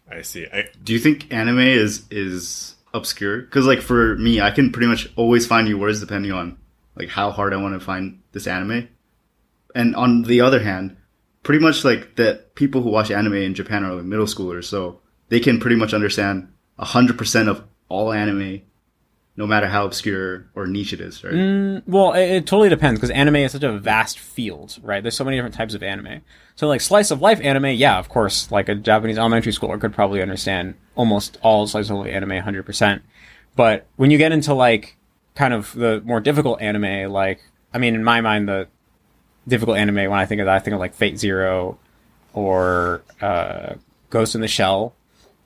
I see. Do you think anime is obscure? Because like for me, I can pretty much always find new words depending on like how hard I want to find this anime. And on the other hand, pretty much like the people who watch anime in Japan are like middle schoolers, so they can pretty much understand 100% of all anime, no matter how obscure or niche it is, right? Well, it totally depends because anime is such a vast field, right? There's so many different types of anime. So like slice of life anime, yeah, of course, like a Japanese elementary schooler could probably understand almost all slice of life anime 100%. But when you get into like kind of the more difficult anime, like, I mean, in my mind, the difficult anime, when I think of that, I think of like Fate Zero or Ghost in the Shell,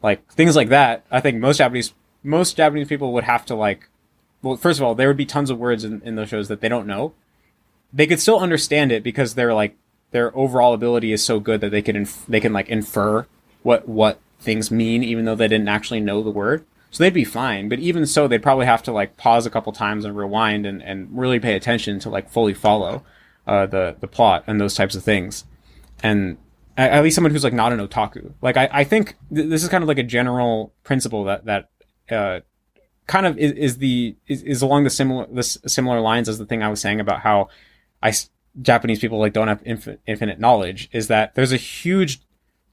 like things like that. I think most Japanese people would have to like, well, first of all, there would be tons of words in those shows that they don't know. They could still understand it because they're like, their overall ability is so good that they can like infer what things mean, even though they didn't actually know the word. So they'd be fine. But even so, they'd probably have to like pause a couple times and rewind and really pay attention to like fully follow the plot and those types of things. And at least someone who's like not an otaku. Like I think this is kind of like a general principle that kind of is along the similar lines as the thing I was saying about how Japanese people like don't have infinite knowledge, is that there's a huge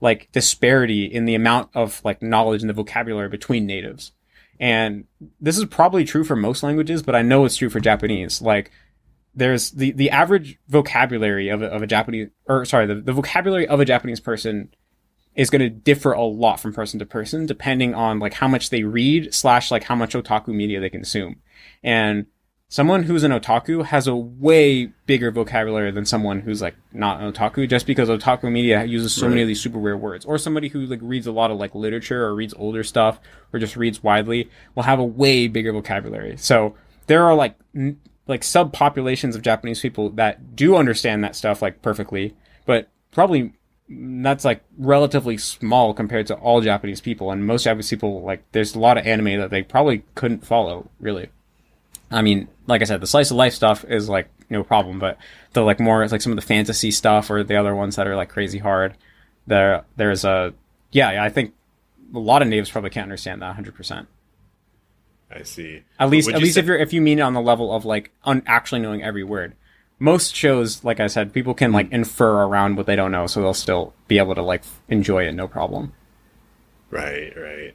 like disparity in the amount of like knowledge and the vocabulary between natives. And this is probably true for most languages, but I know it's true for Japanese. Like there's the average vocabulary of a Japanese, or sorry, the vocabulary of a Japanese person is going to differ a lot from person to person, depending on like how much they read / like how much otaku media they consume. And someone who's an otaku has a way bigger vocabulary than someone who's like not an otaku, just because otaku media uses so many of these super rare words. Or somebody who like reads a lot of like literature or reads older stuff or just reads widely will have a way bigger vocabulary. So there are like subpopulations of Japanese people that do understand that stuff like perfectly, but probably that's like relatively small compared to all Japanese people. And most Japanese people, like, there's a lot of anime that they probably couldn't follow, really. I mean, like I said, the slice of life stuff is like no problem, but the like more like some of the fantasy stuff or the other ones that are like crazy hard, there's I think a lot of natives probably can't understand that 100%. I see. At least if you mean it on the level of like actually knowing every word. Most shows, like I said, people can like infer around what they don't know, so they'll still be able to like enjoy it, no problem. Right.